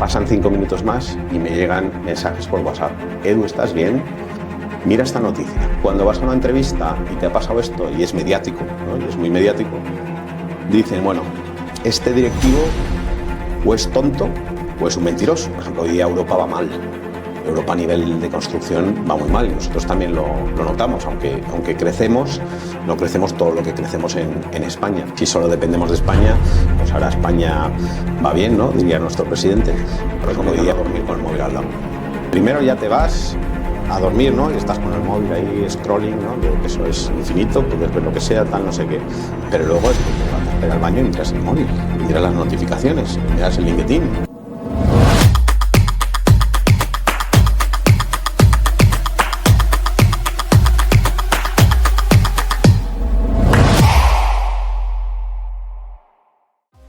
pasan 5 minutos más y me llegan mensajes por WhatsApp. Edu, ¿estás bien? Mira esta noticia. Cuando vas a una entrevista y te ha pasado esto, y es mediático, ¿no? Y es muy mediático, dicen, bueno, este directivo o es tonto o es un mentiroso. Por ejemplo, hoy día Europa va mal. Europa a nivel de construcción va muy mal y nosotros también lo notamos, aunque crecemos, no crecemos todo lo que crecemos en España. Si solo dependemos de España, pues ahora España va bien, ¿no? Diría nuestro presidente. Pero como diría, dormir con el móvil al lado. Primero ya te vas a dormir, ¿no? Y estás con el móvil ahí scrolling, ¿no? Que eso es infinito, puedes ver lo que sea, tal, no sé qué. Pero luego es que te vas a pegar al baño y miras el móvil, y miras las notificaciones, y miras el LinkedIn.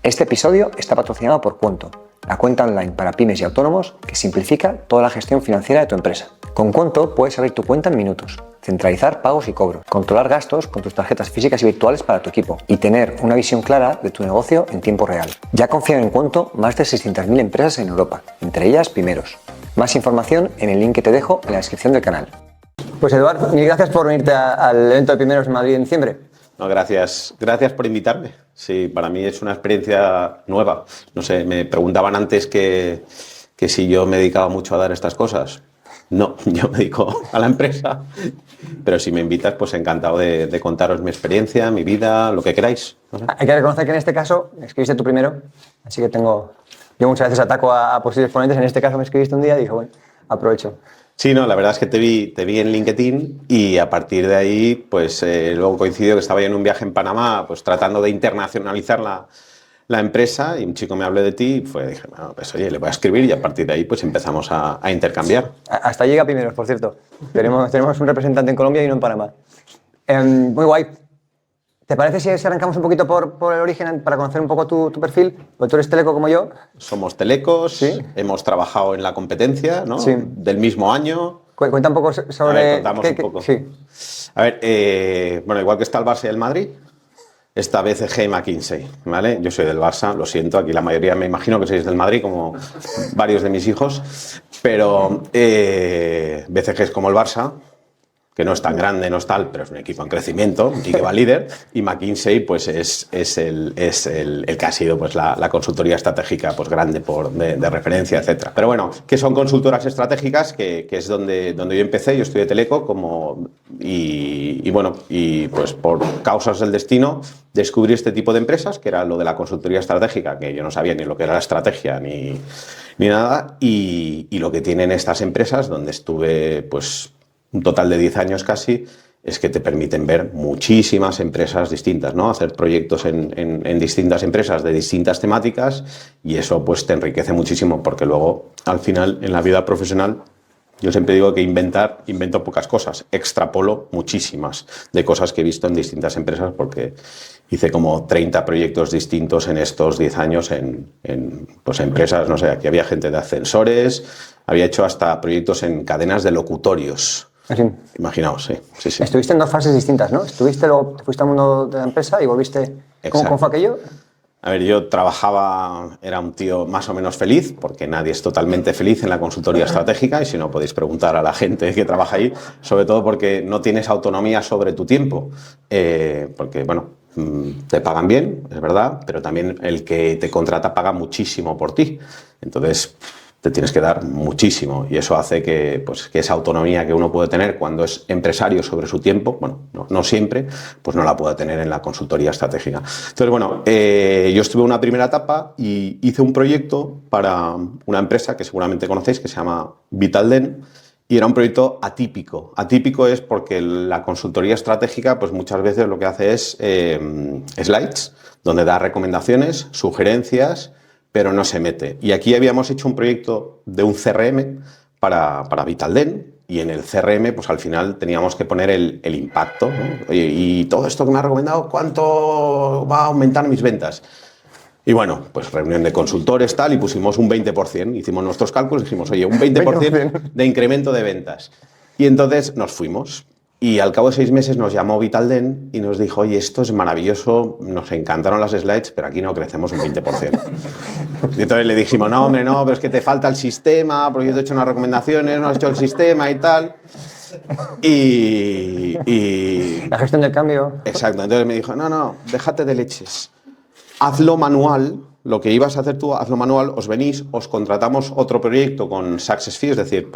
Este episodio está patrocinado por Cuonto, la cuenta online para pymes y autónomos que simplifica toda la gestión financiera de tu empresa. Con Cuonto puedes abrir tu cuenta en minutos, centralizar pagos y cobros, controlar gastos con tus tarjetas físicas y virtuales para tu equipo y tener una visión clara de tu negocio en tiempo real. Ya confían en Cuonto más de 600.000 empresas en Europa, entre ellas Pimeros. Más información en el link que te dejo en la descripción del canal. Pues Eduard, mil gracias por venirte al evento de Pimeros en Madrid en diciembre. No, gracias por invitarme. Sí, para mí es una experiencia nueva. No sé, me preguntaban antes que si yo me dedicaba mucho a dar estas cosas. No, yo me dedico a la empresa. Pero si me invitas, pues encantado de contaros mi experiencia, mi vida, lo que queráis. No sé. Hay que reconocer que en este caso escribiste tú primero, así que yo muchas veces ataco a posibles ponentes. En este caso me escribiste un día y dije, bueno, aprovecho. Sí, no, la verdad es que te vi en LinkedIn y a partir de ahí, pues luego coincidió que estaba yo en un viaje en Panamá, pues tratando de internacionalizar la empresa y un chico me habló de ti y dije, bueno, pues oye, le voy a escribir y a partir de ahí pues empezamos a intercambiar. Hasta llega Pimeros, por cierto. Tenemos un representante en Colombia y uno en Panamá. Muy guay. ¿Te parece si arrancamos un poquito por el origen para conocer un poco tu perfil? Porque tú eres teleco como yo. Somos telecos, ¿Sí? Hemos trabajado en la competencia, ¿no? Sí. Del mismo año. Cuenta un poco sobre... A ver, contamos un poco. Sí. A ver, bueno, igual que está el Barça y el Madrid, está BCG y McKinsey, ¿vale? Yo soy del Barça, lo siento, aquí la mayoría me imagino que sois del Madrid, como varios de mis hijos, pero BCG es como el Barça, que no es tan grande, no es tal, pero es un equipo en crecimiento y que va líder, y McKinsey pues es el que ha sido pues la consultoría estratégica pues grande de referencia, etcétera. Pero bueno, que son consultoras estratégicas, que es donde yo empecé. Yo estudié teleco y pues por causas del destino descubrí este tipo de empresas, que era lo de la consultoría estratégica, que yo no sabía ni lo que era la estrategia ni nada, y lo que tienen estas empresas, donde estuve pues un total de 10 años casi, es que te permiten ver muchísimas empresas distintas, ¿no? Hacer proyectos en distintas empresas de distintas temáticas y eso pues te enriquece muchísimo porque luego, al final, en la vida profesional, yo siempre digo que invento pocas cosas, extrapolo muchísimas de cosas que he visto en distintas empresas porque hice como 30 proyectos distintos en estos 10 años en empresas, no sé, aquí había gente de ascensores, había hecho hasta proyectos en cadenas de locutorios. Sí. Imaginaos, sí. Estuviste en dos fases distintas, ¿no? Luego te fuiste al mundo de la empresa y volviste... ¿Cómo fue aquello? A ver, yo trabajaba, era un tío más o menos feliz, porque nadie es totalmente feliz en la consultoría estratégica, y si no podéis preguntar a la gente que trabaja ahí, sobre todo porque no tienes autonomía sobre tu tiempo, porque, bueno, te pagan bien, es verdad, pero también el que te contrata paga muchísimo por ti. Entonces, te tienes que dar muchísimo y eso hace que esa autonomía que uno puede tener cuando es empresario sobre su tiempo, bueno, no siempre, pues no la puede tener en la consultoría estratégica. Entonces, bueno, yo estuve en una primera etapa y hice un proyecto para una empresa que seguramente conocéis, que se llama Vitalden, y era un proyecto atípico. Atípico es porque la consultoría estratégica pues muchas veces lo que hace es slides, donde da recomendaciones, sugerencias, pero no se mete. Y aquí habíamos hecho un proyecto de un CRM para Vitalden, y en el CRM, pues al final teníamos que poner el impacto, ¿no? Y todo esto que me ha recomendado, ¿cuánto va a aumentar mis ventas? Y bueno, pues reunión de consultores, tal, y pusimos un 20%. Hicimos nuestros cálculos y dijimos, oye, un 20% de incremento de ventas. Y entonces nos fuimos. Y al cabo de 6 meses nos llamó Vitalden y nos dijo, oye, esto es maravilloso, nos encantaron las slides, pero aquí no crecemos un 20%. Y entonces le dijimos, no, hombre, no, pero es que te falta el sistema, porque yo te he hecho unas recomendaciones, no has hecho el sistema y tal. Y La gestión del cambio. exacto, entonces me dijo, no, déjate de leches. Hazlo manual, lo que ibas a hacer tú, hazlo manual, os venís, os contratamos otro proyecto con success fee, es decir,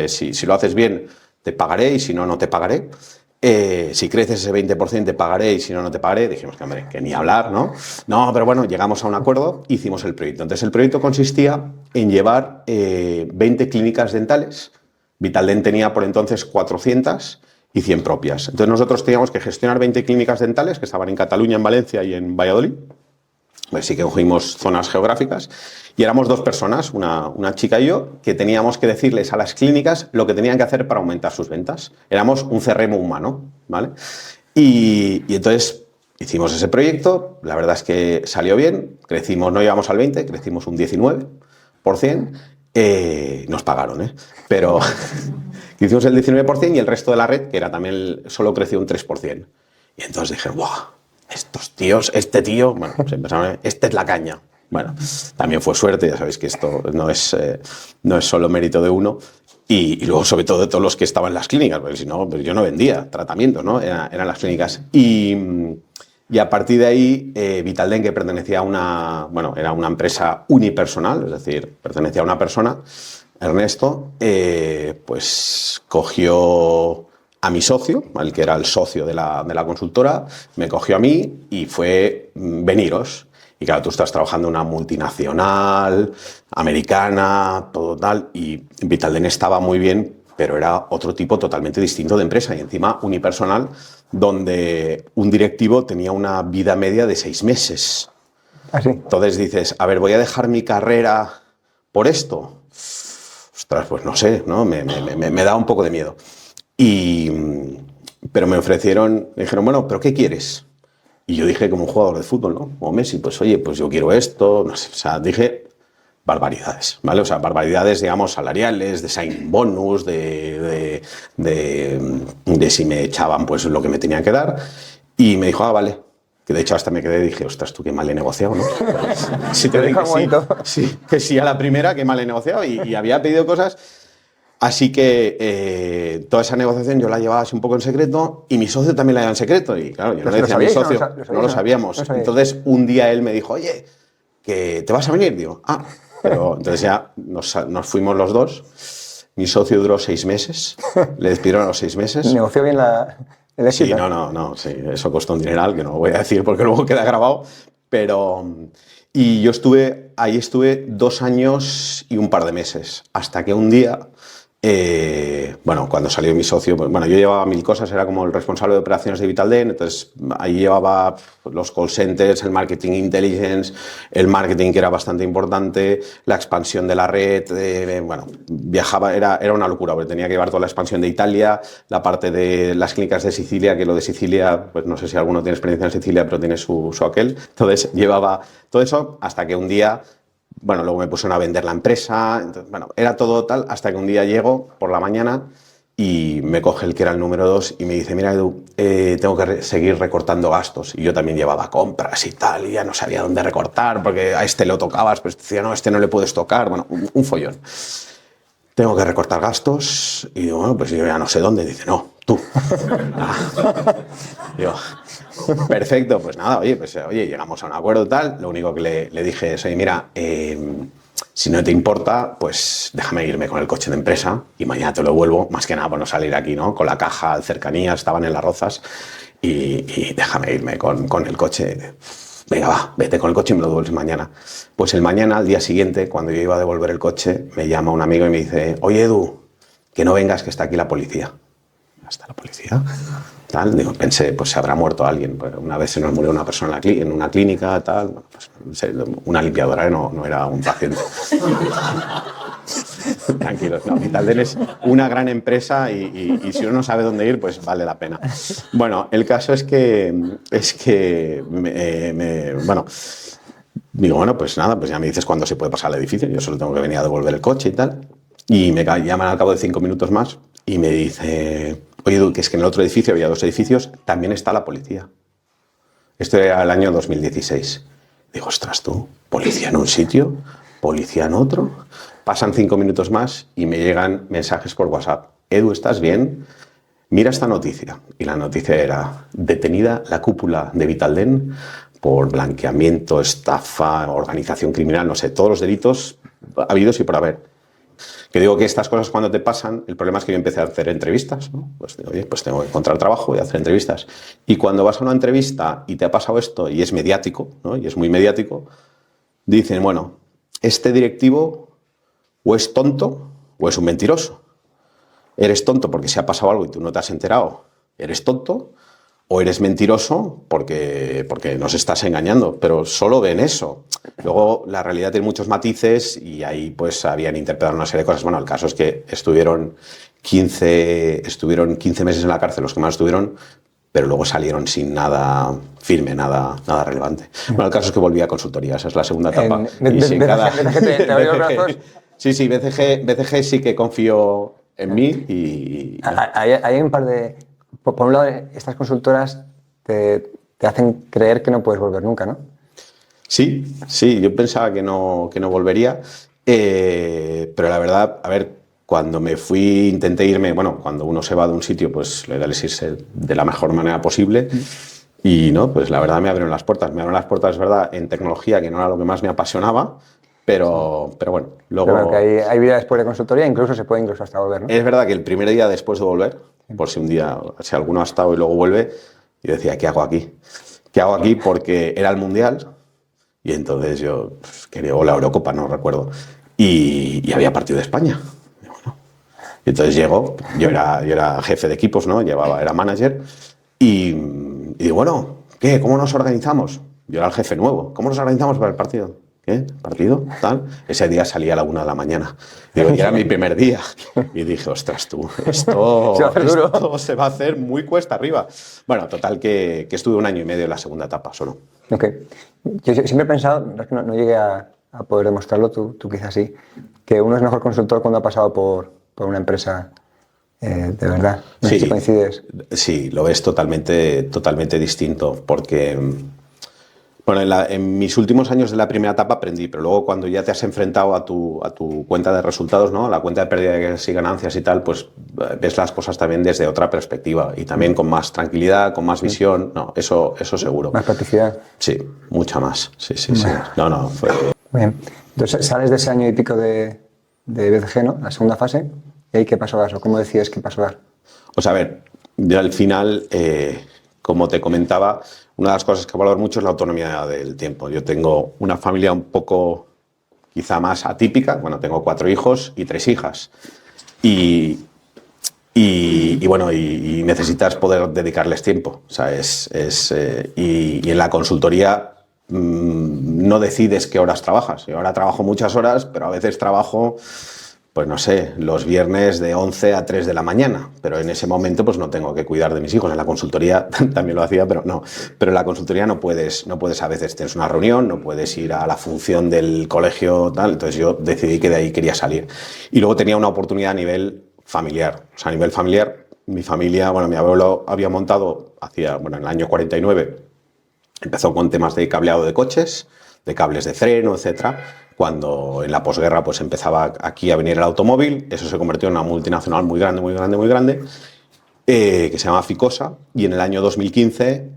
si lo haces bien, te pagaré y si no, no te pagaré. Si creces ese 20% te pagaré y si no, no te pagaré. Dijimos que, hombre, que ni hablar, ¿no? No, pero bueno, llegamos a un acuerdo, hicimos el proyecto. Entonces, el proyecto consistía en llevar 20 clínicas dentales. Vitalden tenía por entonces 400 y 100 propias. Entonces, nosotros teníamos que gestionar 20 clínicas dentales que estaban en Cataluña, en Valencia y en Valladolid. Pues sí que cogimos zonas geográficas y éramos 2 personas, una chica y yo, que teníamos que decirles a las clínicas lo que tenían que hacer para aumentar sus ventas. Éramos un CRM humano, ¿vale? Y entonces hicimos ese proyecto, la verdad es que salió bien, crecimos, no llegamos al 20, crecimos un 19%, nos pagaron, ¿eh? Pero hicimos el 19% y el resto de la red, que era también, solo creció un 3%. Y entonces dije, ¡guau! Estos tíos, este tío, bueno, pues empezaron, esta es la caña. Bueno, también fue suerte, ya sabéis que esto no es solo mérito de uno. Y luego, sobre todo, de todos los que estaban en las clínicas, porque si no, pues yo no vendía tratamiento, ¿no? Eran las clínicas. Y a partir de ahí, Vitalden, que pertenecía a era una empresa unipersonal, es decir, pertenecía a una persona, Ernesto, pues cogió a mi socio, el que era el socio de la consultora, me cogió a mí y fue veniros. Y claro, tú estás trabajando en una multinacional, americana, todo tal, y Vitalden estaba muy bien, pero era otro tipo totalmente distinto de empresa. Y encima unipersonal, donde un directivo tenía una vida media de 6 meses. ¿Ah, sí? Entonces dices, a ver, voy a dejar mi carrera por esto. Ostras, pues no sé, ¿no? Me da un poco de miedo. Pero me ofrecieron, me dijeron, bueno, ¿pero qué quieres? Y yo dije, como un jugador de fútbol, ¿no? Como Messi, pues oye, pues yo quiero esto, no sé, o sea, dije barbaridades, ¿vale? O sea, barbaridades, digamos, salariales, de sign bonus, de si me echaban, pues lo que me tenían que dar. Y me dijo, vale. Que de hecho hasta me quedé y dije, ostras, tú qué mal he negociado, ¿no? Si te digo que sí a la primera, qué mal he negociado. Y había pedido cosas. Así que toda esa negociación yo la llevaba así un poco en secreto y mi socio también la llevaba en secreto. Y claro, yo no le decía a mi socio, no lo sabíamos. Entonces un día él me dijo, oye, ¿que te vas a venir? Digo, pero entonces ya nos fuimos los dos. Mi socio duró 6 meses, le despidieron a los 6 meses. ¿Negoció bien el éxito? Sí, no, sí, eso costó un dineral, que no voy a decir porque luego queda grabado. Y yo estuve 2 años y un par de meses, hasta que un día... cuando salió mi socio, yo llevaba 1000 cosas, era como el responsable de operaciones de Vitalden, entonces ahí llevaba los call centers, el marketing intelligence, el marketing que era bastante importante, la expansión de la red, viajaba, era una locura, porque tenía que llevar toda la expansión de Italia, la parte de las clínicas de Sicilia, que lo de Sicilia, pues no sé si alguno tiene experiencia en Sicilia, pero tiene su aquel, entonces llevaba todo eso hasta que un día... luego me pusieron a vender la empresa, entonces, era todo tal, hasta que un día llego por la mañana y me coge el que era el número 2 y me dice, mira Edu, tengo que seguir recortando gastos. Y yo también llevaba compras y tal, y ya no sabía dónde recortar, porque a este lo tocabas, pues decía, no, este no le puedes tocar, un follón. Tengo que recortar gastos, y digo, pues yo ya no sé dónde. Dice, no, tú. Digo, perfecto, pues nada, oye, llegamos a un acuerdo tal. Lo único que le dije es, oye, mira, si no te importa, pues déjame irme con el coche de empresa y mañana te lo devuelvo, más que nada por no salir aquí, ¿no? Con la caja, cercanía, estaban en Las Rozas, y déjame irme con el coche. Venga, va, vete con el coche y me lo devuelves mañana. Pues el mañana, al día siguiente, cuando yo iba a devolver el coche, me llama un amigo y me dice, oye, Edu, que no vengas, que está aquí la policía. ¿Está la policía? Tal, digo, pensé, pues se habrá muerto alguien. Pues una vez se nos murió una persona en una clínica, tal, una limpiadora, no era un paciente. Tranquilos, no, Vitalden es una gran empresa y si uno no sabe dónde ir, pues vale la pena. Bueno, el caso es que digo, pues nada, pues ya me dices cuándo se puede pasar al edificio, yo solo tengo que venir a devolver el coche y tal. Y me llaman al cabo de 5 minutos más y me dice, Oye, Edu, que es que en el otro edificio, había 2 edificios, también está la policía. Esto era el año 2016. Digo, ostras tú, policía en un sitio, policía en otro. Pasan 5 minutos más y me llegan mensajes por WhatsApp. Edu, ¿estás bien? Mira esta noticia. Y la noticia era: detenida la cúpula de Vitalden por blanqueamiento, estafa, organización criminal, no sé, todos los delitos habidos y por haber. Que digo que estas cosas cuando te pasan, el problema es que yo empecé a hacer entrevistas, ¿no? Pues digo, oye, pues tengo que encontrar trabajo y hacer entrevistas. Y cuando vas a una entrevista y te ha pasado esto y es mediático, ¿no? Y es muy mediático, dicen, bueno, este directivo o es tonto o es un mentiroso. Eres tonto porque se ha pasado algo y tú no te has enterado, eres tonto, o eres mentiroso porque nos estás engañando, pero solo ven eso. Luego la realidad tiene muchos matices y ahí pues habían interpretado una serie de cosas. Bueno, el caso es que estuvieron 15 meses en la cárcel los que más estuvieron, pero luego salieron sin nada firme, nada relevante. Bueno, el caso es que volví a consultoría, esa es la segunda etapa. Sí, BCG sí que confío en mí y... Hay un par de... Por un lado, estas consultoras te hacen creer que no puedes volver nunca, ¿no? Sí, yo pensaba que no volvería, pero la verdad, a ver, cuando me fui, intenté irme, bueno, cuando uno se va de un sitio, pues lo ideal es irse de la mejor manera posible. Y no, pues la verdad me abrieron las puertas. Me abrieron las puertas, es verdad, en tecnología, que no era lo que más me apasionaba, pero bueno, luego... Pero que hay vida después de consultoría, incluso se puede incluso hasta volver, ¿no? Es verdad que el primer día después de volver, por si alguno ha estado y luego vuelve, yo decía, ¿qué hago aquí? ¿Qué hago aquí? Porque era el Mundial y entonces yo quería, o la Eurocopa, no recuerdo, y había partido de España. Y bueno, entonces llego, yo era jefe de equipos, ¿no? Era manager y digo, bueno, ¿qué? ¿Cómo nos organizamos? Yo era el jefe nuevo. ¿Cómo nos organizamos para el partido? ¿Qué? ¿Partido? Tal. Ese día salía a la 1 de la mañana. Digo, y era mi primer día. Y dije, ostras tú, esto se va a hacer muy cuesta arriba. Bueno, total que estuve 1 año y medio en la segunda etapa solo. Ok. Yo siempre he pensado, no llegué a poder demostrarlo, tú quizás sí, que uno es mejor consultor cuando ha pasado por una empresa de verdad. No sé si coincides. Sí, lo ves totalmente distinto, porque... Bueno, en mis últimos años de la primera etapa aprendí, pero luego cuando ya te has enfrentado a tu cuenta de resultados, ¿no? A la cuenta de pérdidas y ganancias y tal, pues ves las cosas también desde otra perspectiva y también con más tranquilidad, con más visión. No, eso seguro. ¿Más practicidad? Sí, mucha más. Sí. No, fue... Muy bien. Entonces sales de ese año y pico de BCG, ¿no? La segunda fase. ¿Y ahí qué paso das? ¿O cómo decides qué paso dar? O sea, a ver, yo al final... como te comentaba, una de las cosas que valoro mucho es la autonomía del tiempo. Yo tengo una familia un poco, quizá más atípica. Bueno, tengo 4 hijos y 3 hijas. Y bueno, y necesitas poder dedicarles tiempo. O sea, y en la consultoría no decides qué horas trabajas. Yo ahora trabajo muchas horas, pero a veces trabajo... pues no sé, los viernes de 11 a 3 de la mañana, pero en ese momento pues no tengo que cuidar de mis hijos. En la consultoría también lo hacía, pero no. Pero en la consultoría no puedes a veces, tienes una reunión, no puedes ir a la función del colegio, tal. Entonces yo decidí que de ahí quería salir. Y luego tenía una oportunidad a nivel familiar. O sea, a nivel familiar, mi familia, bueno, mi abuelo había montado, en el año 49, empezó con temas de cableado de coches, de cables de freno, etcétera. Cuando en la posguerra pues empezaba aquí a venir el automóvil, eso se convirtió en una multinacional muy grande, que se llama Ficosa, y en el año 2015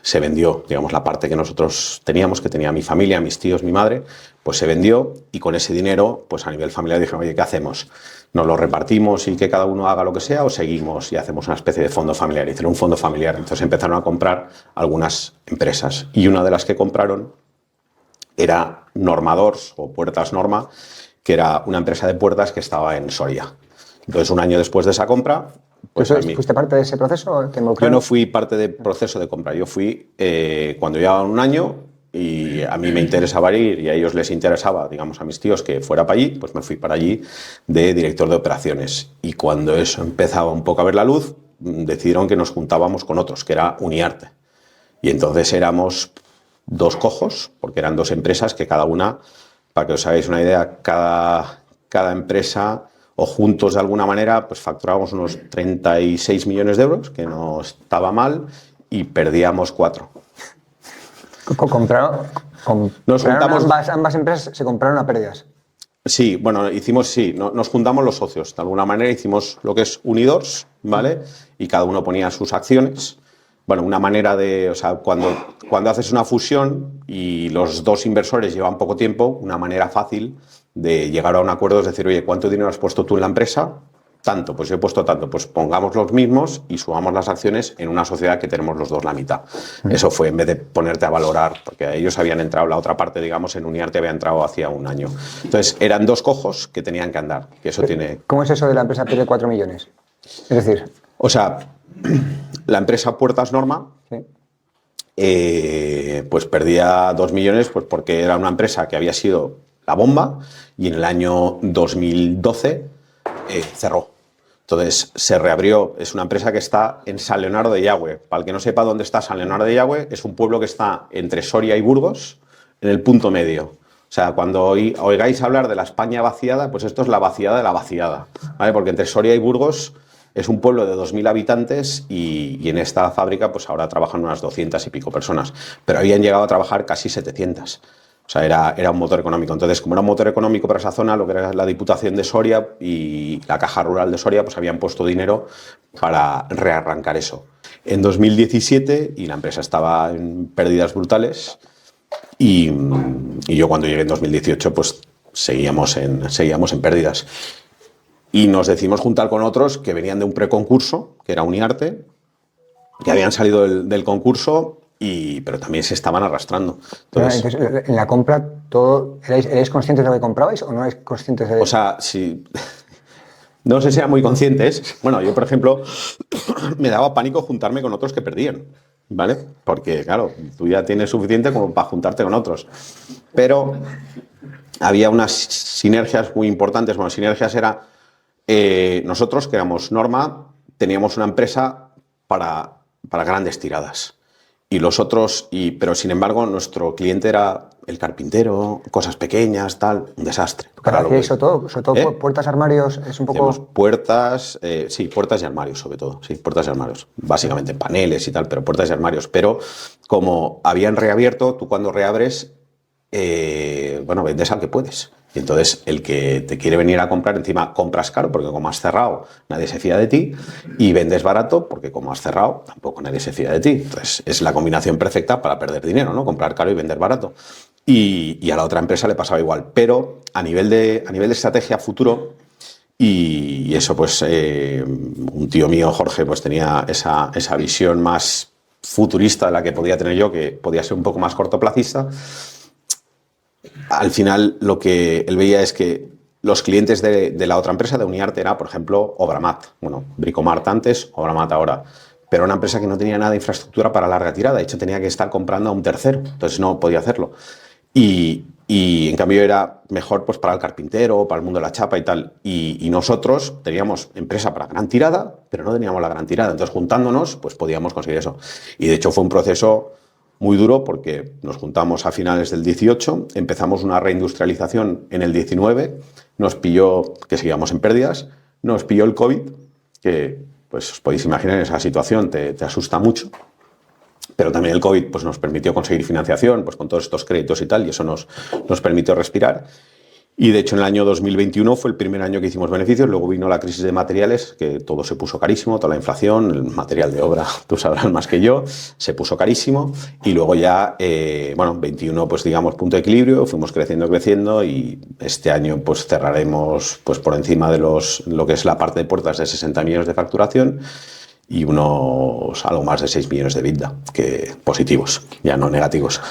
se vendió, digamos, la parte que nosotros teníamos, que tenía mi familia, mis tíos, mi madre, pues se vendió, y con ese dinero, pues a nivel familiar dijeron, oye, ¿qué hacemos? ¿Nos lo repartimos y que cada uno haga lo que sea, o seguimos y hacemos una especie de fondo familiar? Hicieron un fondo familiar, entonces empezaron a comprar algunas empresas, y una de las que compraron era Normadors o Puertas Norma, que era una empresa de puertas que estaba en Soria. Entonces, 1 año después de esa compra... Pues ¿Fuiste parte de ese proceso? Yo no fui parte del proceso de compra. Yo fui cuando llevaban 1 año y a mí me interesaba ir y a ellos les interesaba, digamos, a mis tíos que fuera para allí, pues me fui para allí de director de operaciones. Y cuando eso empezaba un poco a ver la luz, decidieron que nos juntábamos con otros, que era Uniarte. Y entonces éramos 2 cojos, porque eran 2 empresas que cada una, para que os hagáis una idea, cada empresa o juntos de alguna manera, pues facturábamos unos 36 millones de euros, que no estaba mal, y perdíamos 4. Nos juntamos, ambas empresas se compraron a pérdidas. Sí, bueno, nos juntamos los socios, de alguna manera hicimos lo que es unidors, ¿vale? Y cada uno ponía sus acciones. Bueno, una manera de, o sea, cuando haces una fusión y los dos inversores llevan poco tiempo, una manera fácil de llegar a un acuerdo es decir, oye, ¿cuánto dinero has puesto tú en la empresa? Tanto, pues yo he puesto tanto, pues pongamos los mismos y subamos las acciones en una sociedad que tenemos los dos la mitad. Eso fue en vez de ponerte a valorar, porque ellos habían entrado, la otra parte, digamos, en Uniarte había entrado hacía un año. Entonces, eran dos cojos que tenían que andar, que eso tiene... ¿Cómo es eso de la empresa pierde 4 millones? Es decir... O sea, la empresa Puertas Norma, sí, pues perdía 2 millones pues porque era una empresa que había sido la bomba y en el año 2012 cerró. Entonces se reabrió, es una empresa que está en San Leonardo de Yagüe. Para el que no sepa dónde está San Leonardo de Yagüe, es un pueblo que está entre Soria y Burgos, en el punto medio. O sea, cuando oigáis hablar de la España vaciada, pues esto es la vaciada de la vaciada, ¿vale? Porque entre Soria y Burgos es un pueblo de 2.000 habitantes y en esta fábrica pues ahora trabajan unas 200 y pico personas, pero habían llegado a trabajar casi 700. O sea, era un motor económico. Entonces, como era un motor económico para esa zona, lo que era la Diputación de Soria y la Caja Rural de Soria, pues habían puesto dinero para rearrancar eso. En 2017, y la empresa estaba en pérdidas brutales, y yo cuando llegué en 2018, pues seguíamos en pérdidas. Y nos decidimos juntar con otros que venían de un preconcurso, que era Uniarte, que habían salido del concurso, pero también se estaban arrastrando. Entonces, en la compra, ¿erais conscientes de lo que comprabais o no erais conscientes de...? O sea, sí, no sé si eran muy conscientes. Bueno, yo, por ejemplo, me daba pánico juntarme con otros que perdían, ¿vale? Porque, claro, tú ya tienes suficiente como para juntarte con otros. Pero había unas sinergias muy importantes. Bueno, sinergias era... nosotros, que éramos Norma, teníamos una empresa para grandes tiradas. Y los otros, pero sin embargo, nuestro cliente era el carpintero, cosas pequeñas, tal, un desastre. Sobre todo puertas, armarios, es un poco... Hacemos puertas, sí, puertas y armarios sobre todo, sí, puertas y armarios. Básicamente paneles y tal, pero puertas y armarios. Pero como habían reabierto, tú cuando reabres, bueno, vendes al que puedes. Y entonces el que te quiere venir a comprar, encima compras caro, porque como has cerrado, nadie se fía de ti, y vendes barato, porque como has cerrado, tampoco nadie se fía de ti. Entonces es la combinación perfecta para perder dinero, ¿no? Comprar caro y vender barato. Y a la otra empresa le pasaba igual. Pero a nivel de estrategia futuro, y eso pues un tío mío, Jorge, pues tenía esa visión más futurista de la que podía tener yo, que podía ser un poco más cortoplacista. Al final lo que él veía es que los clientes de la otra empresa, de Uniarte, era, por ejemplo, Obramat. Bueno, Bricomart antes, Obramat ahora. Pero una empresa que no tenía nada de infraestructura para larga tirada. De hecho, tenía que estar comprando a un tercero. Entonces no podía hacerlo. Y en cambio era mejor pues para el carpintero, para el mundo de la chapa y tal. Y nosotros teníamos empresa para gran tirada, pero no teníamos la gran tirada. Entonces, juntándonos, pues podíamos conseguir eso. Y de hecho fue un proceso muy duro porque nos juntamos a finales del 18, empezamos una reindustrialización en el 19, nos pilló, que seguíamos en pérdidas, nos pilló el COVID, que pues os podéis imaginar esa situación, te asusta mucho. Pero también el COVID pues, nos permitió conseguir financiación pues, con todos estos créditos y tal, y eso nos permitió respirar. Y de hecho en el año 2021 fue el primer año que hicimos beneficios, luego vino la crisis de materiales, que todo se puso carísimo, toda la inflación, el material de obra, tú sabrás más que yo, se puso carísimo, y luego ya, 21 pues digamos punto de equilibrio, fuimos creciendo y este año pues cerraremos pues por encima de lo que es la parte de puertas de 60 millones de facturación, y algo más de 6 millones de EBITDA, que positivos, ya no negativos.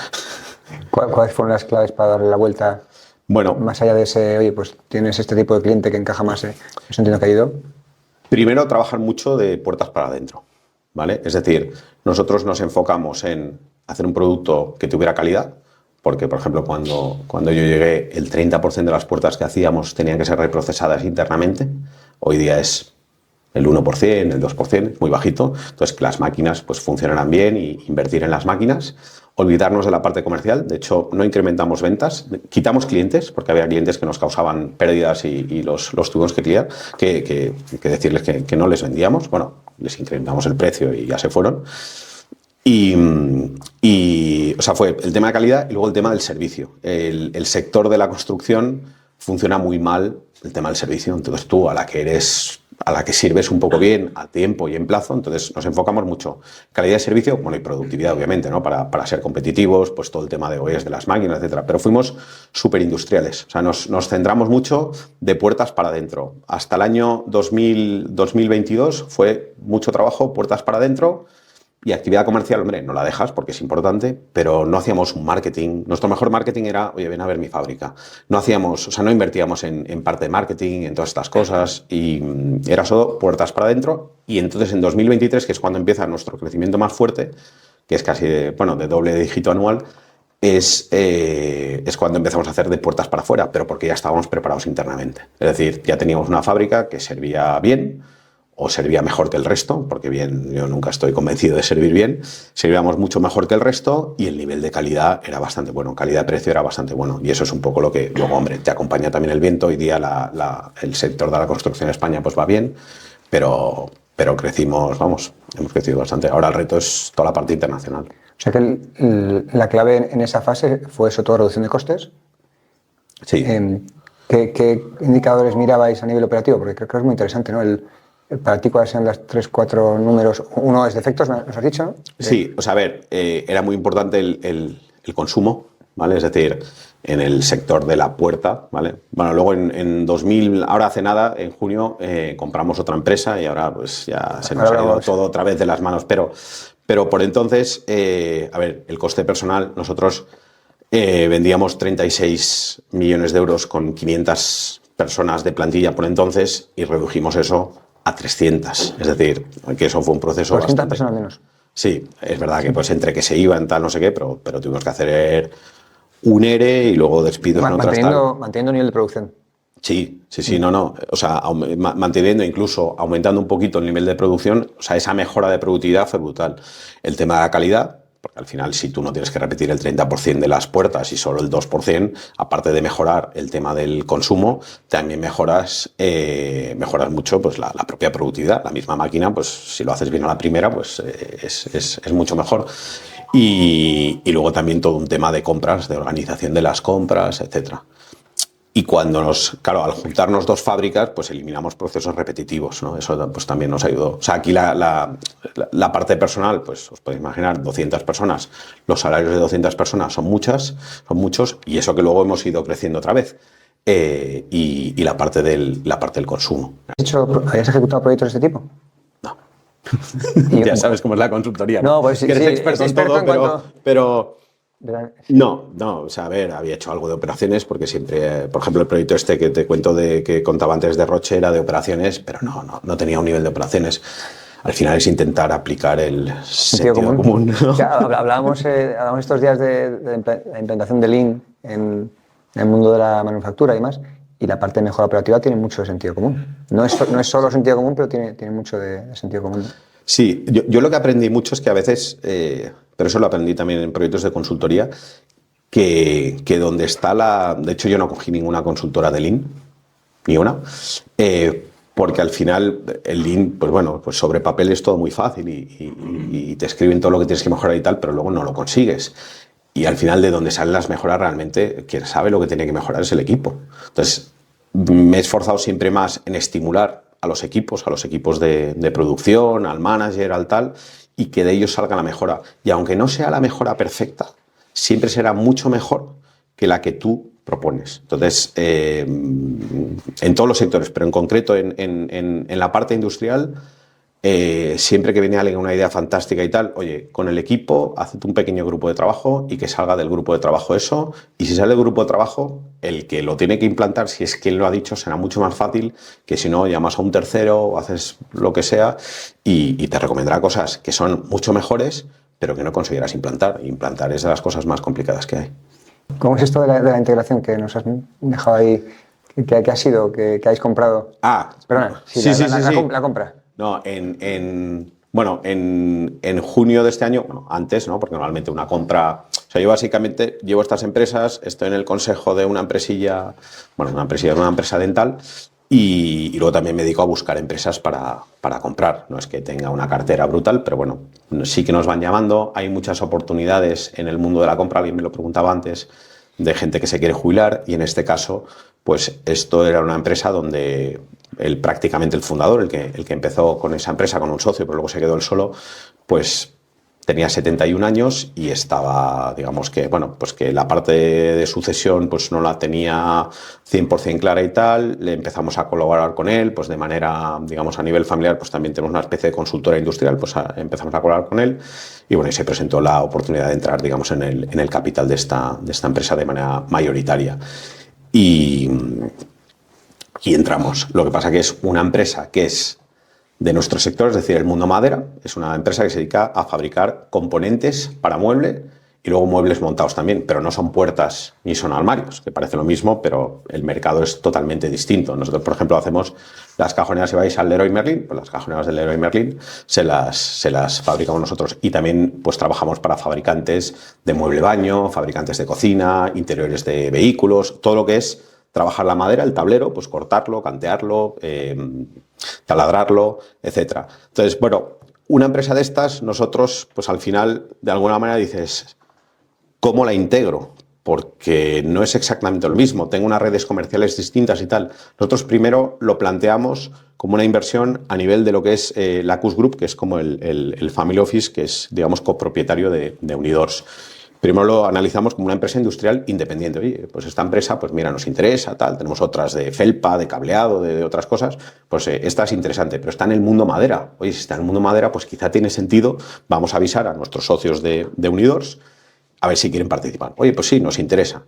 ¿Cuáles fueron las claves para darle la vuelta? Bueno, más allá de ese, oye, pues tienes este tipo de cliente que encaja más, eso entiendo que ha ido. Primero, trabajar mucho de puertas para adentro, ¿vale? Es decir, nosotros nos enfocamos en hacer un producto que tuviera calidad, porque, por ejemplo, cuando yo llegué, el 30% de las puertas que hacíamos tenían que ser reprocesadas internamente. Hoy día es el 1%, el 2%, muy bajito. Entonces, que las máquinas pues funcionaran bien y invertir en las máquinas. Olvidarnos de la parte comercial. De hecho, no incrementamos ventas. Quitamos clientes, porque había clientes que nos causaban pérdidas y los tuvimos que decirles que no les vendíamos. Bueno, les incrementamos el precio y ya se fueron. O sea, fue el tema de calidad y luego el tema del servicio. El sector de la construcción funciona muy mal el tema del servicio. Entonces tú, a la que sirves un poco bien, a tiempo y en plazo, entonces nos enfocamos mucho en calidad de servicio, bueno, y productividad, obviamente, ¿no? Para ser competitivos, pues todo el tema de OEs de las máquinas, etcétera. Pero fuimos súper industriales. O sea, nos centramos mucho de puertas para adentro. Hasta el año 2022 fue mucho trabajo, puertas para adentro. Y actividad comercial, hombre, no la dejas porque es importante, pero no hacíamos un marketing. Nuestro mejor marketing era, oye, ven a ver mi fábrica. No hacíamos, o sea, no invertíamos en parte de marketing, en todas estas cosas, y era solo puertas para adentro. Y entonces en 2023, que es cuando empieza nuestro crecimiento más fuerte, que es casi, de doble dígito anual, es cuando empezamos a hacer de puertas para afuera, pero porque ya estábamos preparados internamente. Es decir, ya teníamos una fábrica que servía bien, o servía mejor que el resto, porque bien, yo nunca estoy convencido de servir bien, servíamos mucho mejor que el resto y el nivel de calidad era bastante bueno, calidad-precio era bastante bueno, y eso es un poco lo que, luego, hombre, te acompaña también el viento. Hoy día el sector de la construcción en España pues va bien, pero crecimos, hemos crecido bastante. Ahora el reto es toda la parte internacional. O sea que la clave en esa fase fue eso, toda reducción de costes. Sí. ¿Qué indicadores mirabais a nivel operativo? Porque creo que es muy interesante, ¿no? Para ti, ¿cuáles sean los 3-4 números? Uno es defectos, ¿nos has dicho? ¿No? Sí, o sea, a ver, era muy importante el consumo, ¿vale? Es decir, en el sector de la puerta, ¿vale? Bueno, luego en 2000, ahora hace nada, en junio, compramos otra empresa y ahora pues ya se nos ha ido todo otra vez de las manos. Pero por entonces, a ver, el coste personal, nosotros vendíamos 36 millones de euros con 500 personas de plantilla por entonces y redujimos eso a 300. Es decir, que eso fue un proceso 200 bastante... personas menos. Sí, es verdad que pues entre que se iban, tal, no sé qué, pero tuvimos que hacer un ERE y luego despidos en otras tal. Manteniendo nivel de producción. Sí, no. O sea, manteniendo, incluso aumentando un poquito el nivel de producción, o sea, esa mejora de productividad fue brutal. El tema de la calidad, porque al final si tú no tienes que repetir el 30% de las puertas y solo el 2%, aparte de mejorar el tema del consumo, también mejoras mucho pues, la propia productividad. La misma máquina, pues si lo haces bien a la primera, pues es mucho mejor. Y luego también todo un tema de compras, de organización de las compras, etcétera. Y claro, al juntarnos dos fábricas, pues eliminamos procesos repetitivos, ¿no? Eso pues también nos ayudó. O sea, aquí la parte personal, pues os podéis imaginar, 200 personas, los salarios de 200 personas son muchos, y eso que luego hemos ido creciendo otra vez. Y la parte del consumo. ¿Habías ejecutado proyectos de este tipo? No. Ya sabes cómo es la consultoría. No, pues sí, que eres experto en todo, pero no, o sea, a ver, había hecho algo de operaciones porque siempre, por ejemplo, el proyecto este que te cuento que contaba antes de Roche era de operaciones, pero no tenía un nivel de operaciones. Al final es intentar aplicar el sentido común, ¿no? Ya, hablábamos estos días de la implantación de Lean en el mundo de la manufactura y demás, y la parte de mejora operativa tiene mucho de sentido común. No es solo sentido común, pero tiene mucho de sentido común. Sí, yo lo que aprendí mucho es que a veces, pero eso lo aprendí también en proyectos de consultoría, que donde está de hecho yo no cogí ninguna consultora de Lean, ni una, porque al final el Lean, pues bueno, pues sobre papel es todo muy fácil y te escriben todo lo que tienes que mejorar y tal, pero luego no lo consigues. Y al final de donde salen las mejoras realmente, quien sabe lo que tiene que mejorar es el equipo. Entonces, me he esforzado siempre más en estimular a los equipos de producción, al manager, al tal, y que de ellos salga la mejora. Y aunque no sea la mejora perfecta, siempre será mucho mejor que la que tú propones. Entonces, en todos los sectores, pero en concreto en la parte industrial, siempre que viene alguien con una idea fantástica y tal, oye, con el equipo, hazte un pequeño grupo de trabajo y que salga del grupo de trabajo eso, y si sale del grupo de trabajo, el que lo tiene que implantar, si es que él lo ha dicho, será mucho más fácil que si no, llamas a un tercero o haces lo que sea y te recomendará cosas que son mucho mejores, pero que no conseguirás implantar. Implantar es de las cosas más complicadas que hay. ¿Cómo es esto de la integración que nos has dejado ahí? ¿Qué ha sido? ¿Que hayáis comprado? Perdona, la compra. No, bueno, en junio de este año, bueno, antes, ¿no? Porque normalmente una compra... O sea, yo básicamente llevo estas empresas, estoy en el consejo de una empresilla, bueno, una empresa dental, y luego también me dedico a buscar empresas para comprar. No es que tenga una cartera brutal, pero bueno, sí que nos van llamando. Hay muchas oportunidades en el mundo de la compra, alguien me lo preguntaba antes, de gente que se quiere jubilar, y en este caso, pues esto era una empresa donde prácticamente el fundador, el que empezó con esa empresa con un socio, pero luego se quedó él solo, pues tenía 71 años y estaba, digamos que, bueno, pues que la parte de sucesión pues no la tenía 100% clara y tal. Le empezamos a colaborar con él, pues de manera, digamos, a nivel familiar, pues también tenemos una especie de consultora industrial, pues empezamos a colaborar con él y bueno, y se presentó la oportunidad de entrar, digamos, en el capital de esta empresa de manera mayoritaria. Y entramos. Lo que pasa que es una empresa que es de nuestro sector, es decir, el mundo madera. Es una empresa que se dedica a fabricar componentes para mueble y luego muebles montados también, pero no son puertas ni son armarios, que parece lo mismo, pero el mercado es totalmente distinto. Nosotros, por ejemplo, hacemos las cajoneras, si vais al Leroy Merlin, pues las cajoneras del Leroy Merlin se las fabricamos nosotros, y también pues trabajamos para fabricantes de mueble baño, fabricantes de cocina, interiores de vehículos, todo lo que es trabajar la madera, el tablero, pues cortarlo, cantearlo, taladrarlo, etcétera. Entonces, bueno, una empresa de estas, nosotros, pues al final, de alguna manera dices, ¿cómo la integro? Porque no es exactamente lo mismo. Tengo unas redes comerciales distintas y tal. Nosotros primero lo planteamos como una inversión a nivel de lo que es la Cus Group, que es como el Family Office, que es, digamos, copropietario de Unidors. Primero lo analizamos como una empresa industrial independiente. Oye, pues esta empresa, pues mira, nos interesa, tal. Tenemos otras de felpa, de cableado, de otras cosas. Pues esta es interesante, pero está en el mundo madera. Oye, si está en el mundo madera, pues quizá tiene sentido. Vamos a avisar a nuestros socios de Unidors a ver si quieren participar. Oye, pues sí, nos interesa.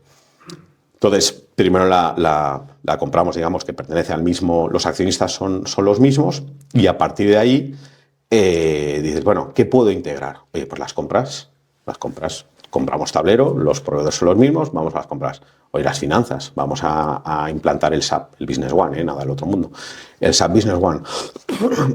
Entonces, primero la compramos, digamos, que pertenece al mismo, los accionistas son los mismos, y a partir de ahí dices, bueno, ¿qué puedo integrar? Oye, pues las compras. Compramos tablero, los proveedores son los mismos, vamos a las compras. Hoy las finanzas, vamos a implantar el SAP, el Business One, nada del otro mundo. El SAP Business One.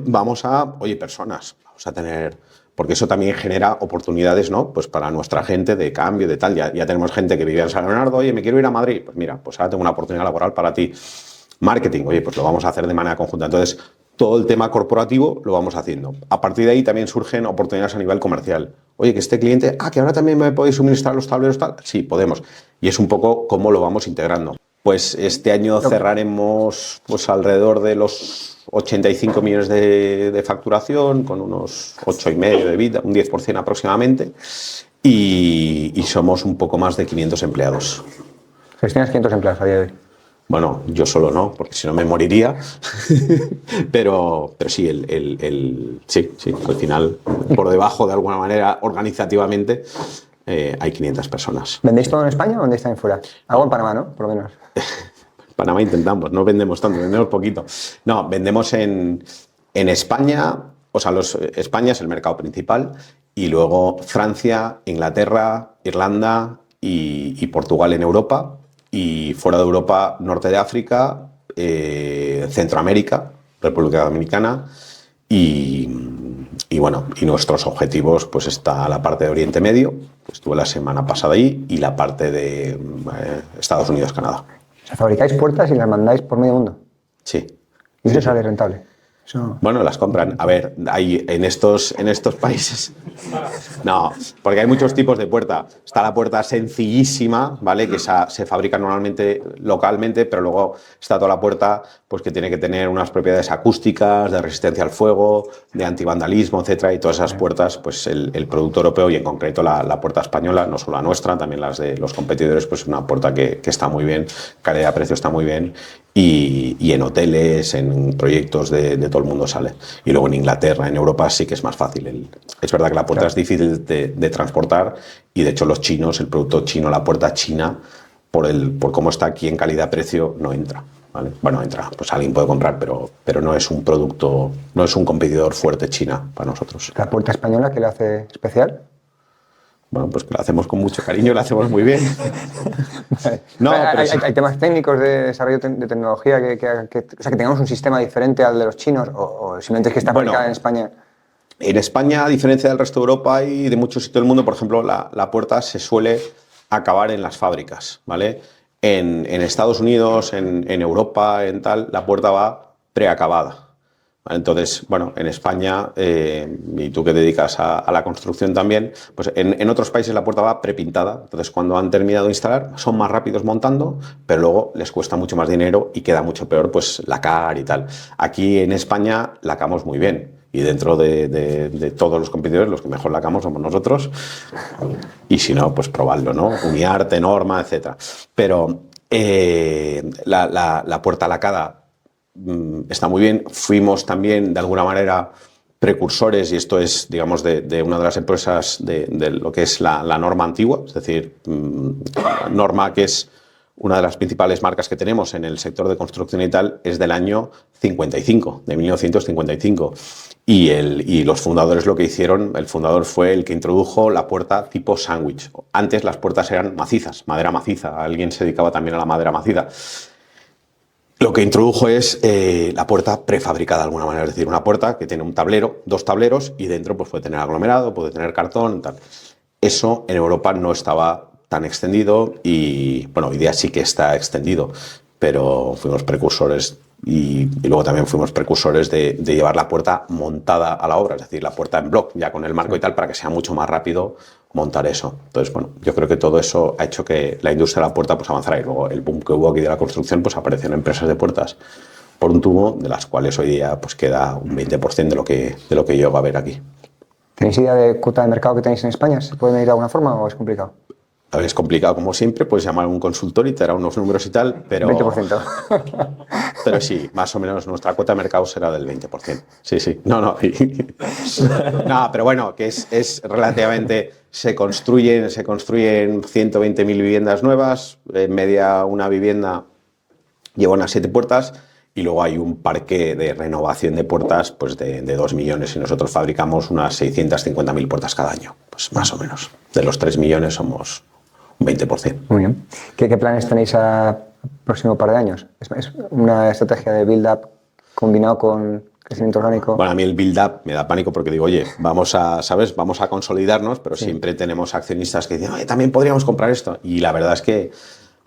Vamos a, oye, personas, vamos a tener, porque eso también genera oportunidades, ¿no? Pues para nuestra gente de cambio, de tal. Ya tenemos gente que vivía en San Leonardo, oye, me quiero ir a Madrid. Pues mira, pues ahora tengo una oportunidad laboral para ti. Marketing, oye, pues lo vamos a hacer de manera conjunta. Entonces, todo el tema corporativo lo vamos haciendo. A partir de ahí también surgen oportunidades a nivel comercial. Oye, que este cliente, que ahora también me podéis suministrar los tableros, tal. Sí, podemos. Y es un poco cómo lo vamos integrando. Pues este año cerraremos pues alrededor de los 85 millones de facturación, con unos 8,5 de EBITDA, un 10% aproximadamente, y somos un poco más de 500 empleados. ¿Gestionas 500 empleados a día de hoy? Bueno, yo solo no, porque si no me moriría, pero sí, sí, al final, por debajo, de alguna manera, organizativamente, hay 500 personas. ¿Vendéis todo en España o vendéis también fuera? Algo en Panamá, ¿no? Por lo menos. En Panamá intentamos, no vendemos tanto, vendemos poquito. No, vendemos en España, o sea, España es el mercado principal, y luego Francia, Inglaterra, Irlanda y Portugal en Europa. Y fuera de Europa, norte de África, Centroamérica, República Dominicana y bueno, y nuestros objetivos, pues está la parte de Oriente Medio, que estuve la semana pasada ahí, y la parte de Estados Unidos, Canadá. O sea, fabricáis puertas y las mandáis por medio mundo. Sí. ¿Y eso sale rentable? Bueno, las compran. A ver, hay en estos países. No, porque hay muchos tipos de puerta. Está la puerta sencillísima, ¿vale? Que se fabrica normalmente localmente, pero luego está toda la puerta, pues que tiene que tener unas propiedades acústicas, de resistencia al fuego, de antivandalismo, etcétera. Y todas esas puertas, pues el producto europeo, y en concreto la puerta española, no solo la nuestra, también las de los competidores, pues es una puerta que está muy bien, calidad-precio está muy bien. Y en hoteles, en proyectos de todo el mundo sale. Y luego en Inglaterra, en Europa sí que es más fácil. Es verdad que la puerta es difícil de transportar, y de hecho los chinos, el producto chino, la puerta china, por cómo está aquí en calidad-precio, no entra. ¿Vale? Bueno, entra, pues alguien puede comprar, pero no es un producto, no es un competidor fuerte China para nosotros. ¿La puerta española qué le hace especial? Bueno, pues que lo hacemos con mucho cariño, lo hacemos muy bien. No, pero ¿Hay temas técnicos de desarrollo de tecnología o sea, que tengamos un sistema diferente al de los chinos o simplemente es que está fabricada en España? En España, a diferencia del resto de Europa y de muchos sitios del mundo, por ejemplo, la puerta se suele acabar en las fábricas, ¿vale? En Estados Unidos, en Europa, en tal, la puerta va preacabada. Entonces, bueno, en España, y tú que te dedicas a la construcción también, pues en otros países la puerta va prepintada. Entonces, cuando han terminado de instalar, son más rápidos montando, pero luego les cuesta mucho más dinero y queda mucho peor, pues, lacar y tal. Aquí en España lacamos muy bien. Y dentro de todos los competidores, los que mejor lacamos somos nosotros. Y si no, pues probadlo, ¿no? Uniarte, Norma, etc. Pero la puerta lacada está muy bien. Fuimos también, de alguna manera, precursores, y esto es, digamos, de una de las empresas de lo que es la Norma antigua, es decir, Norma, que es una de las principales marcas que tenemos en el sector de construcción y tal, es del año 55, de 1955. Y los fundadores lo que hicieron, el fundador fue el que introdujo la puerta tipo sándwich. Antes las puertas eran macizas, madera maciza, alguien se dedicaba también a la madera maciza. Lo que introdujo es la puerta prefabricada de alguna manera, es decir, una puerta que tiene un tablero, 2 tableros, y dentro pues, puede tener aglomerado, puede tener cartón, tal. Eso en Europa no estaba tan extendido y, bueno, hoy día sí que está extendido, pero fuimos precursores y luego también fuimos precursores de llevar la puerta montada a la obra, es decir, la puerta en block, ya con el marco y tal, para que sea mucho más rápido montar eso. Entonces, bueno, yo creo que todo eso ha hecho que la industria de la puerta pues avanzara y luego el boom que hubo aquí de la construcción, pues aparecieron empresas de puertas por un tubo, de las cuales hoy día pues queda un 20% de lo que llegó a ver aquí. ¿Tenéis idea de cuota de mercado que tenéis en España? ¿Se puede medir de alguna forma o es complicado? A ver, es complicado como siempre, puedes llamar a un consultor y te dará unos números y tal, pero... 20%. Pero sí, más o menos nuestra cuota de mercado será del 20%. Sí, sí. No, no. No, pero bueno, que es relativamente... Se construyen 120.000 viviendas nuevas, en media una vivienda lleva unas 7 puertas y luego hay un parque de renovación de puertas pues de 2 millones y nosotros fabricamos unas 650.000 puertas cada año, pues más o menos. De los 3 millones somos un 20%. Muy bien. ¿Qué planes tenéis a próximo par de años? ¿Es una estrategia de build-up combinado con crecimiento orgánico? Bueno, a mí el build-up me da pánico porque digo, oye, vamos a consolidarnos, pero siempre tenemos accionistas que dicen, oye, también podríamos comprar esto. Y la verdad es que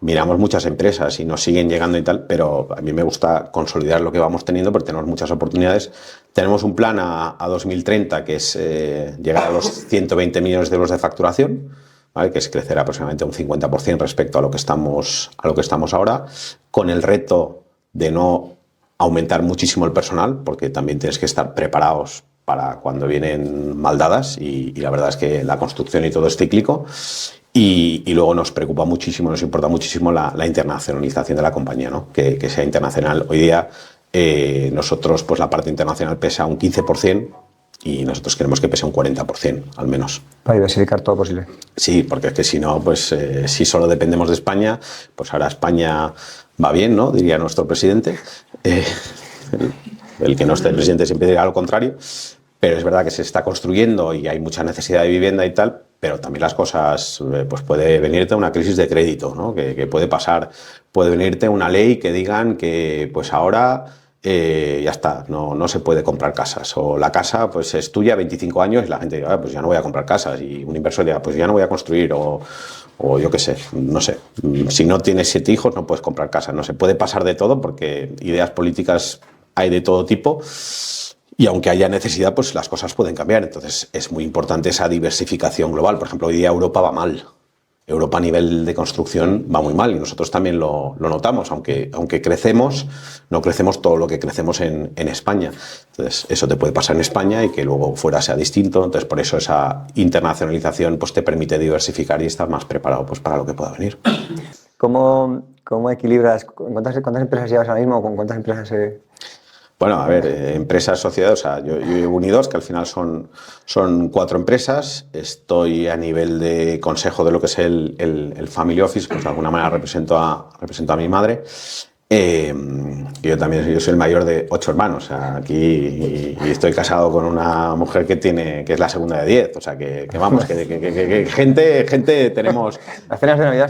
miramos muchas empresas y nos siguen llegando y tal, pero a mí me gusta consolidar lo que vamos teniendo porque tenemos muchas oportunidades. Tenemos un plan a 2030 que es llegar a los 120 millones de euros de facturación, ¿vale? Que es crecer aproximadamente un 50% respecto a lo que estamos ahora, con el reto de no aumentar muchísimo el personal, porque también tienes que estar preparados para cuando vienen maldadas y la verdad es que la construcción y todo es cíclico. Y luego nos preocupa muchísimo, nos importa muchísimo la internacionalización de la compañía, ¿no? Que sea internacional. Hoy día nosotros, pues la parte internacional pesa un 15% y nosotros queremos que pese un 40% al menos. Para diversificar todo posible. Sí, porque es que si no, pues si solo dependemos de España, pues ahora España va bien, ¿no? Diría nuestro presidente. El que no esté presidente siempre dirá lo contrario. Pero es verdad que se está construyendo y hay mucha necesidad de vivienda y tal, pero también las cosas, pues puede venirte una crisis de crédito, ¿no? Que puede pasar. Puede venirte una ley que digan que pues ahora ya está, no se puede comprar casas. O la casa pues es tuya 25 años y la gente diga, pues ya no voy a comprar casas. Y un inversor diga, pues ya no voy a construir o yo qué sé, no sé. Si no tienes 7 hijos no puedes comprar casa. No se puede pasar de todo porque ideas políticas hay de todo tipo. Y aunque haya necesidad, pues las cosas pueden cambiar. Entonces es muy importante esa diversificación global. Por ejemplo, hoy día Europa va mal. Europa a nivel de construcción va muy mal y nosotros también lo notamos. Aunque crecemos, no crecemos todo lo que crecemos en España. Entonces eso te puede pasar en España y que luego fuera sea distinto. Entonces por eso esa internacionalización pues, te permite diversificar y estar más preparado pues, para lo que pueda venir. ¿Cómo equilibras? ¿Cuántas empresas llevas ahora mismo? ¿Con cuántas empresas Bueno, a ver, empresas, sociedades, o sea, yo llevo Unidos, que al final son 4 empresas. Estoy a nivel de consejo de lo que es el Family Office, pues de alguna manera represento a mi madre. Yo también, yo soy el mayor de 8 hermanos, o sea, aquí y estoy casado con una mujer que es la segunda de 10, o sea, que vamos, que gente tenemos, Las cenas de Navidad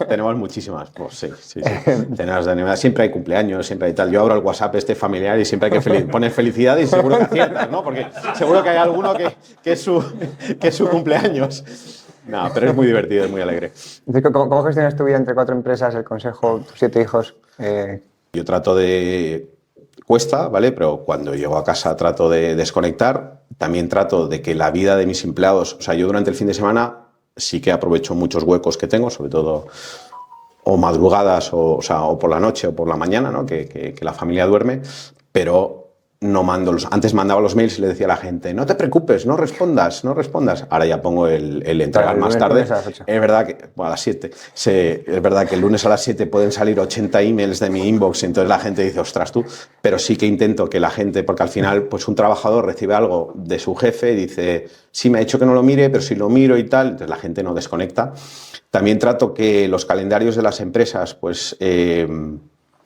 tenemos muchísimas, pues sí. Cenas de Navidad, siempre hay cumpleaños, siempre hay tal. Yo abro el WhatsApp familiar y siempre hay que poner felicidad y seguro que aciertas, ¿no? Porque seguro que hay alguno que es su cumpleaños. No, pero es muy divertido, es muy alegre. ¿Cómo gestionas tu vida entre 4 empresas, el consejo, tus 7 hijos? Yo cuesta, ¿vale? Pero cuando llego a casa trato de desconectar. También trato de que la vida de mis empleados, o sea, yo durante el fin de semana sí que aprovecho muchos huecos que tengo, sobre todo o madrugadas, o por la noche o por la mañana, ¿no? Que la familia duerme, pero no mando antes mandaba los mails y le decía a la gente, no te preocupes, no respondas. Ahora ya pongo el entregar más tarde. Es verdad que, bueno, a las 7. Es verdad que el lunes a las 7 pueden salir 80 emails de mi inbox y entonces la gente dice, ostras tú, pero sí que intento que la gente, porque al final pues un trabajador recibe algo de su jefe y dice, sí me ha dicho que no lo mire, pero si lo miro y tal, entonces la gente no desconecta. También trato que los calendarios de las empresas, pues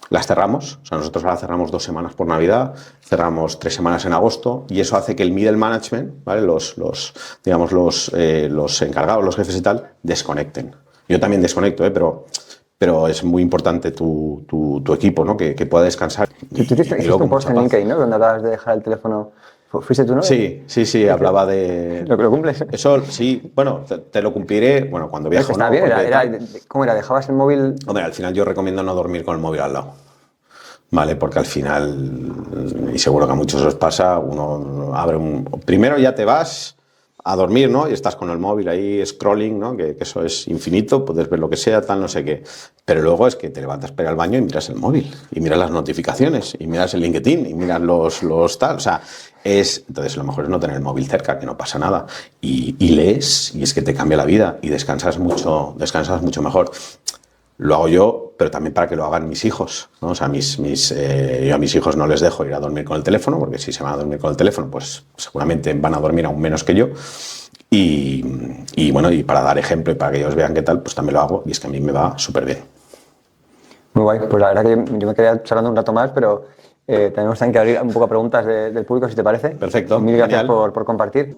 las cerramos, o sea, nosotros ahora cerramos 2 semanas por Navidad, cerramos 3 semanas en agosto y eso hace que el middle management, ¿vale? Los encargados, los jefes y tal, desconecten. Yo también desconecto, pero es muy importante tu equipo, ¿no? Que pueda descansar. Tú hiciste un post en LinkedIn, ¿no? Donde acabas de dejar el teléfono. ¿Fuiste tú, no? Sí, hablaba de... ¿Lo cumples? Eso, sí, bueno, te lo cumpliré, bueno, cuando viajo, está ¿no? bien, ¿cómo era? ¿Dejabas el móvil...? Hombre, al final yo recomiendo no dormir con el móvil al lado, ¿vale? Porque al final, y seguro que a muchos os pasa, uno abre primero ya te vas a dormir, ¿no? Y estás con el móvil ahí scrolling, ¿no? Que eso es infinito, puedes ver lo que sea, tal, no sé qué. Pero luego es que te levantas para ir al baño y miras el móvil, y miras las notificaciones, y miras el LinkedIn, y miras los tal, o sea... Entonces lo mejor es no tener el móvil cerca, que no pasa nada, y lees, y es que te cambia la vida, y descansas mucho mejor. Lo hago yo, pero también para que lo hagan mis hijos, ¿no? O sea, yo a mis hijos no les dejo ir a dormir con el teléfono, porque si se van a dormir con el teléfono, pues seguramente van a dormir aún menos que yo. Y bueno, y para dar ejemplo y para que ellos vean qué tal, pues también lo hago, y es que a mí me va súper bien. Muy guay, pues la verdad que yo me quedaría charlando un rato más, pero tenemos también que abrir un poco a preguntas del público, si te parece. Perfecto. Mil gracias Genial. por compartir.